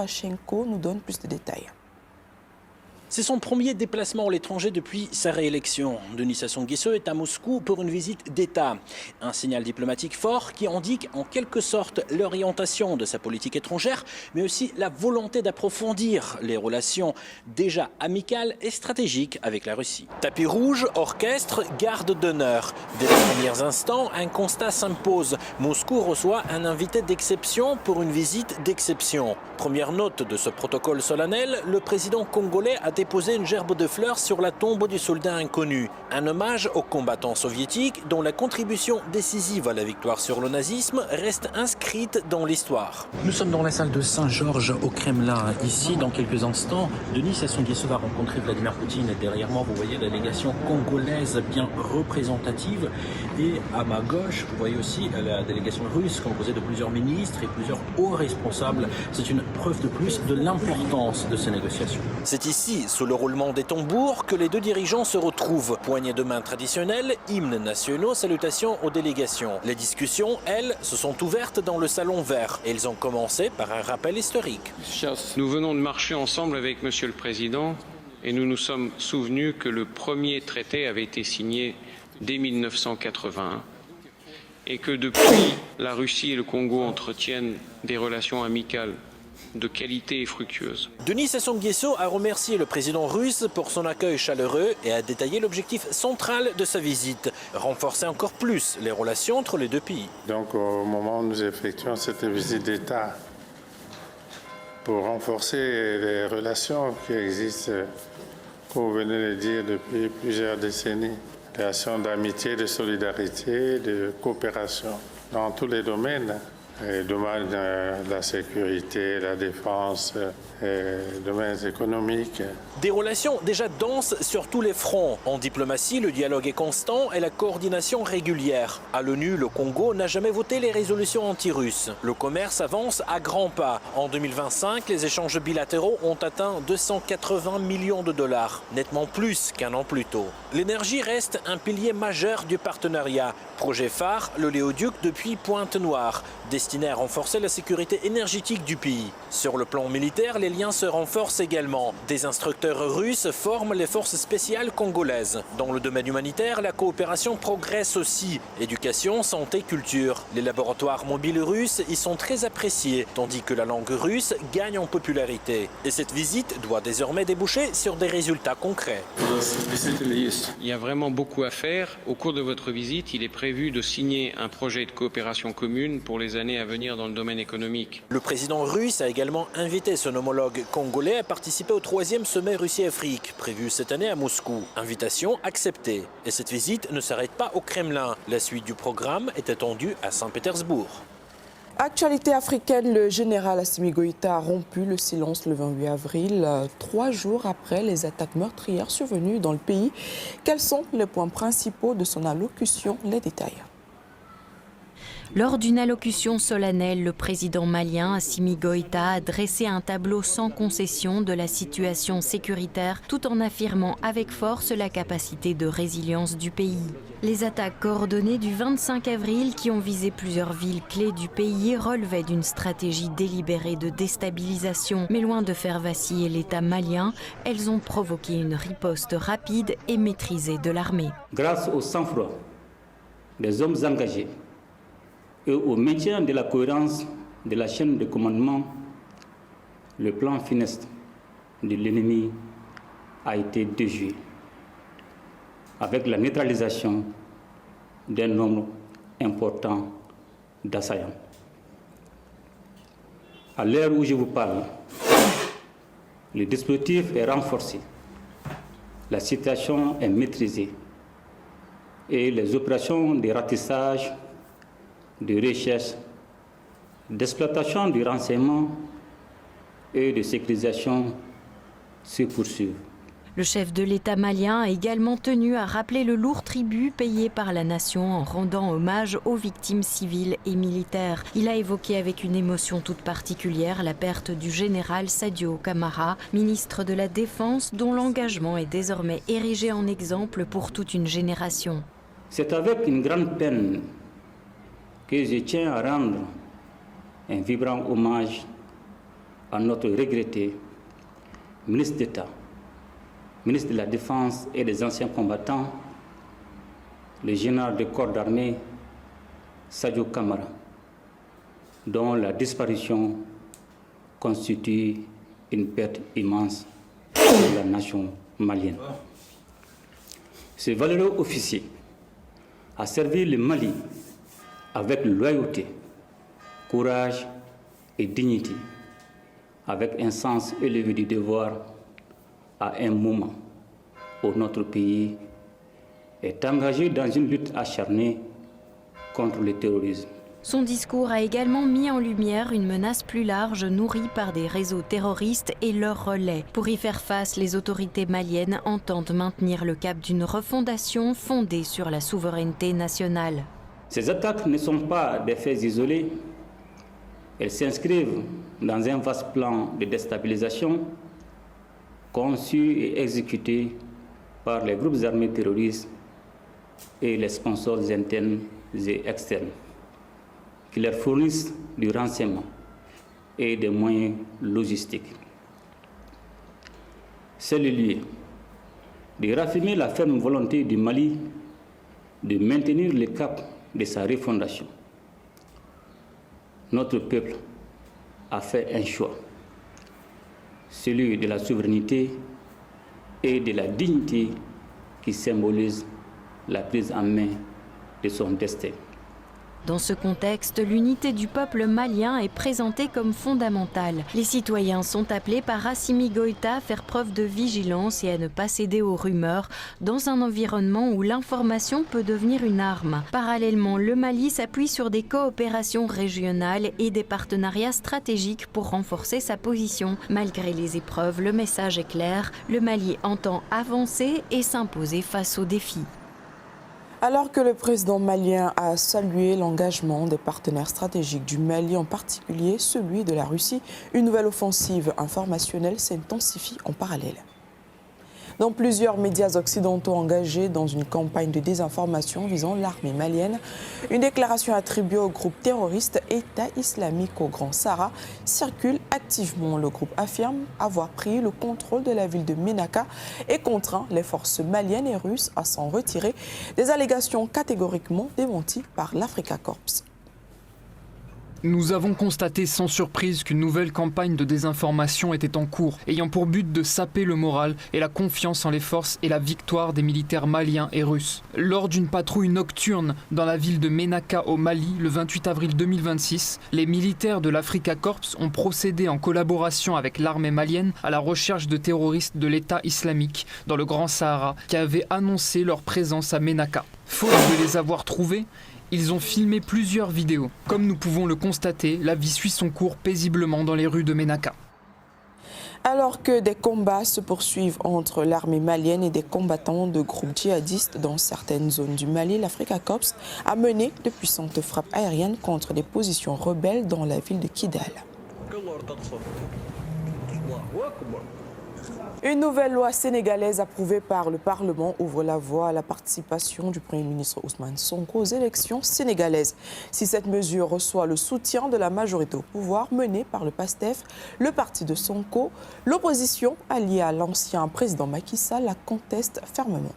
Chenko nous donne plus de détails. C'est son premier déplacement à l'étranger depuis sa réélection. Denis Sassou Nguesso est à Moscou pour une visite d'État. Un signal diplomatique fort qui indique en quelque sorte l'orientation de sa politique étrangère, mais aussi la volonté d'approfondir les relations déjà amicales et stratégiques avec la Russie. Tapis rouge, orchestre, garde d'honneur. Dès les premiers instants, un constat s'impose. Moscou reçoit un invité d'exception pour une visite d'exception. Première note de ce protocole solennel, le président congolais a déposé une gerbe de fleurs sur la tombe du soldat inconnu. Un hommage aux combattants soviétiques dont la contribution décisive à la victoire sur le nazisme reste inscrite dans l'histoire. Nous sommes dans la salle de Saint-Georges au Kremlin. Ici, dans quelques instants, Denis Sassou Nguesso va rencontrer Vladimir Poutine. Derrière moi, vous voyez la délégation congolaise bien représentative. Et à ma gauche, vous voyez aussi la délégation russe composée de plusieurs ministres et plusieurs hauts responsables. C'est une preuve de plus de l'importance de ces négociations. C'est ici, sous le roulement des tambours, que les deux dirigeants se retrouvent. Poignées de main traditionnelles, hymnes nationaux, salutations aux délégations. Les discussions, elles, se sont ouvertes dans le salon vert. Et elles ont commencé par un rappel historique. Nous venons de marcher ensemble avec Monsieur le Président et nous nous sommes souvenus que le premier traité avait été signé dès 1981 et que depuis, la Russie et le Congo entretiennent des relations amicales de qualité et fructueuse. Denis Sassou Nguesso a remercié le président russe pour son accueil chaleureux et a détaillé l'objectif central de sa visite, renforcer encore plus les relations entre les deux pays. Donc au moment où nous effectuons cette visite d'État, pour renforcer les relations qui existent, comme vous venez de le dire, depuis plusieurs décennies, relations d'amitié, de solidarité, de coopération dans tous les domaines. Les domaines de la sécurité, la défense, les domaines économiques. Des relations déjà denses sur tous les fronts. En diplomatie, le dialogue est constant et la coordination régulière. À l'ONU, le Congo n'a jamais voté les résolutions anti-russes. Le commerce avance à grands pas. En 2025, les échanges bilatéraux ont atteint 280 millions de dollars, nettement plus qu'un an plus tôt. L'énergie reste un pilier majeur du partenariat. Projet phare, le Léoduc depuis Pointe-Noire, destiné à renforcer la sécurité énergétique du pays. Sur le plan militaire, les liens se renforcent également. Des instructeurs russes forment les forces spéciales congolaises. Dans le domaine humanitaire, la coopération progresse aussi. Éducation, santé, culture. Les laboratoires mobiles russes y sont très appréciés, tandis que la langue russe gagne en popularité. Et cette visite doit désormais déboucher sur des résultats concrets. Il y a vraiment beaucoup à faire. Au cours de votre visite, il est prévu de signer un projet de coopération commune pour les années à venir dans le domaine économique. Le président russe a également invité son homologue congolais à participer au 3e sommet Russie-Afrique, prévu cette année à Moscou. Invitation acceptée. Et cette visite ne s'arrête pas au Kremlin. La suite du programme est attendue à Saint-Pétersbourg. Actualité africaine, le général Assimi Goïta a rompu le silence le 28 avril, 3 jours après les attaques meurtrières survenues dans le pays. Quels sont les points principaux de son allocution? Les détails. Lors d'une allocution solennelle, le président malien Assimi Goïta a dressé un tableau sans concession de la situation sécuritaire tout en affirmant avec force la capacité de résilience du pays. Les attaques coordonnées du 25 avril qui ont visé plusieurs villes clés du pays relevaient d'une stratégie délibérée de déstabilisation. Mais loin de faire vaciller l'État malien, elles ont provoqué une riposte rapide et maîtrisée de l'armée. Grâce au sang-froid des hommes engagés, et au maintien de la cohérence de la chaîne de commandement, le plan funeste de l'ennemi a été déjoué, avec la neutralisation d'un nombre important d'assaillants. À l'heure où je vous parle, le dispositif est renforcé, la situation est maîtrisée et les opérations de ratissage, de recherche, d'exploitation du renseignement et de sécurisation se poursuivent. Le chef de l'État malien a également tenu à rappeler le lourd tribut payé par la nation en rendant hommage aux victimes civiles et militaires. Il a évoqué avec une émotion toute particulière la perte du général Sadio Camara, ministre de la Défense, dont l'engagement est désormais érigé en exemple pour toute une génération. C'est avec une grande peine que je tiens à rendre un vibrant hommage à notre regretté ministre d'État, ministre de la Défense et des anciens combattants, le général de corps d'armée Sadio Kamara, dont la disparition constitue une perte immense pour la nation malienne. Ce valeureux officier a servi le Mali avec loyauté, courage et dignité, avec un sens élevé du devoir à un moment où notre pays est engagé dans une lutte acharnée contre le terrorisme. Son discours a également mis en lumière une menace plus large nourrie par des réseaux terroristes et leurs relais. Pour y faire face, les autorités maliennes entendent maintenir le cap d'une refondation fondée sur la souveraineté nationale. Ces attaques ne sont pas des faits isolés. Elles s'inscrivent dans un vaste plan de déstabilisation conçu et exécuté par les groupes armés terroristes et les sponsors internes et externes, qui leur fournissent du renseignement et des moyens logistiques. C'est le lieu de raffirmer la ferme volonté du Mali de maintenir le cap de sa refondation. Notre peuple a fait un choix, celui de la souveraineté et de la dignité qui symbolise la prise en main de son destin. Dans ce contexte, l'unité du peuple malien est présentée comme fondamentale. Les citoyens sont appelés par Assimi Goïta à faire preuve de vigilance et à ne pas céder aux rumeurs dans un environnement où l'information peut devenir une arme. Parallèlement, le Mali s'appuie sur des coopérations régionales et des partenariats stratégiques pour renforcer sa position. Malgré les épreuves, le message est clair, le Mali entend avancer et s'imposer face aux défis. Alors que le président malien a salué l'engagement des partenaires stratégiques du Mali, en particulier celui de la Russie, une nouvelle offensive informationnelle s'intensifie en parallèle. Dans plusieurs médias occidentaux engagés dans une campagne de désinformation visant l'armée malienne, une déclaration attribuée au groupe terroriste État islamique au Grand Sahara circule activement. Le groupe affirme avoir pris le contrôle de la ville de Ménaka et contraint les forces maliennes et russes à s'en retirer. Des allégations catégoriquement démenties par l'Africa Corps. Nous avons constaté sans surprise qu'une nouvelle campagne de désinformation était en cours, ayant pour but de saper le moral et la confiance en les forces et la victoire des militaires maliens et russes. Lors d'une patrouille nocturne dans la ville de Ménaka au Mali, le 28 avril 2026, les militaires de l'Africa Corps ont procédé en collaboration avec l'armée malienne à la recherche de terroristes de l'État islamique dans le Grand Sahara qui avaient annoncé leur présence à Ménaka. Faute de les avoir trouvés, ils ont filmé plusieurs vidéos. Comme nous pouvons le constater, la vie suit son cours paisiblement dans les rues de Ménaka. Alors que des combats se poursuivent entre l'armée malienne et des combattants de groupes djihadistes dans certaines zones du Mali, l'Africa Corps a mené de puissantes frappes aériennes contre des positions rebelles dans la ville de Kidal. Une nouvelle loi sénégalaise approuvée par le Parlement ouvre la voie à la participation du Premier ministre Ousmane Sonko aux élections sénégalaises. Si cette mesure reçoit le soutien de la majorité au pouvoir menée par le PASTEF, le parti de Sonko, l'opposition alliée à l'ancien président Macky Sall la conteste fermement.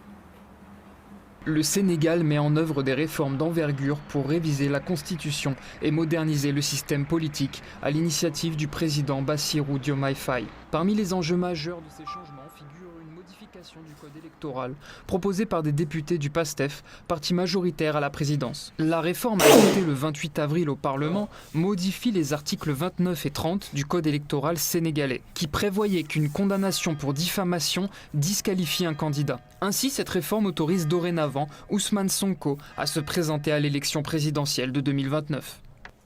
Le Sénégal met en œuvre des réformes d'envergure pour réviser la Constitution et moderniser le système politique à l'initiative du président Bassirou Diomaye Faye. Parmi les enjeux majeurs de ces changements figure une modification du code électoral proposée par des députés du PASTEF, parti majoritaire à la présidence. La réforme adoptée le 28 avril au Parlement modifie les articles 29 et 30 du code électoral sénégalais, qui prévoyaient qu'une condamnation pour diffamation disqualifie un candidat. Ainsi, cette réforme autorise dorénavant Ousmane Sonko à se présenter à l'élection présidentielle de 2029.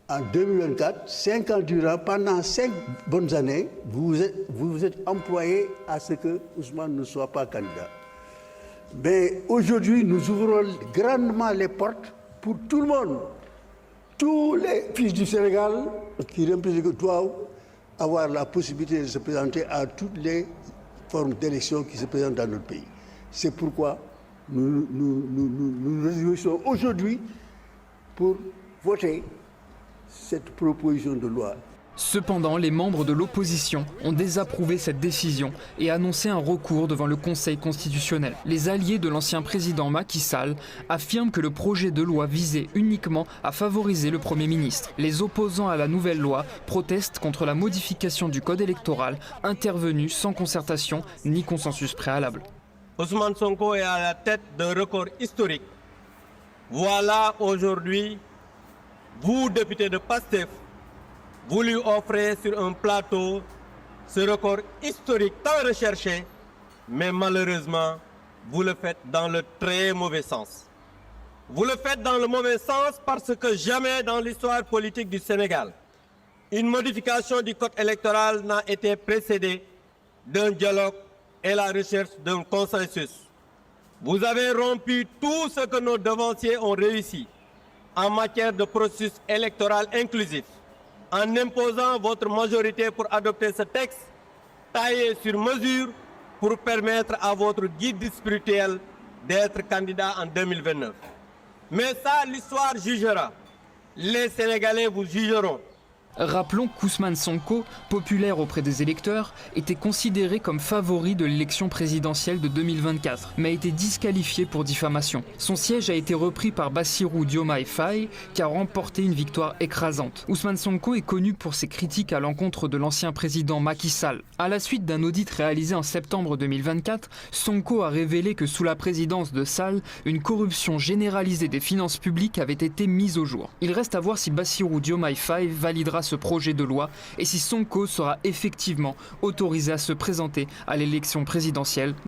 En 2024, 5 ans durant, pendant 5 bonnes années, vous vous êtes employé à ce que Ousmane ne soit pas candidat. Mais aujourd'hui, nous ouvrons grandement les portes pour tout le monde. Tous les fils du Sénégal qui représentent doivent avoir la possibilité de se présenter à toutes les formes d'élection qui se présentent dans notre pays. C'est pourquoi nous nous réjouissons aujourd'hui pour voter cette proposition de loi. Cependant, les membres de l'opposition ont désapprouvé cette décision et annoncé un recours devant le Conseil constitutionnel. Les alliés de l'ancien président Macky Sall affirment que le projet de loi visait uniquement à favoriser le Premier ministre. Les opposants à la nouvelle loi protestent contre la modification du code électoral intervenue sans concertation ni consensus préalable. Ousmane Sonko est à la tête d'un record historique. Voilà aujourd'hui, vous, députés de PASTEF, vous lui offrez sur un plateau ce record historique tant recherché, mais malheureusement, vous le faites dans le très mauvais sens. Vous le faites dans le mauvais sens parce que jamais dans l'histoire politique du Sénégal, une modification du code électoral n'a été précédée d'un dialogue et la recherche d'un consensus. Vous avez rompu tout ce que nos devanciers ont réussi en matière de processus électoral inclusif, en imposant votre majorité pour adopter ce texte taillé sur mesure pour permettre à votre guide spirituel d'être candidat en 2029. Mais ça, l'histoire jugera. Les Sénégalais vous jugeront. Rappelons qu'Ousmane Sonko, populaire auprès des électeurs, était considéré comme favori de l'élection présidentielle de 2024, mais a été disqualifié pour diffamation. Son siège a été repris par Bassirou Diomaye Faye, qui a remporté une victoire écrasante. Ousmane Sonko est connu pour ses critiques à l'encontre de l'ancien président Macky Sall. À la suite d'un audit réalisé en septembre 2024, Sonko a révélé que sous la présidence de Sall, une corruption généralisée des finances publiques avait été mise au jour. Il reste à voir si Bassirou Diomaye Faye validera ce projet de loi et si Sonko sera effectivement autorisé à se présenter à l'élection présidentielle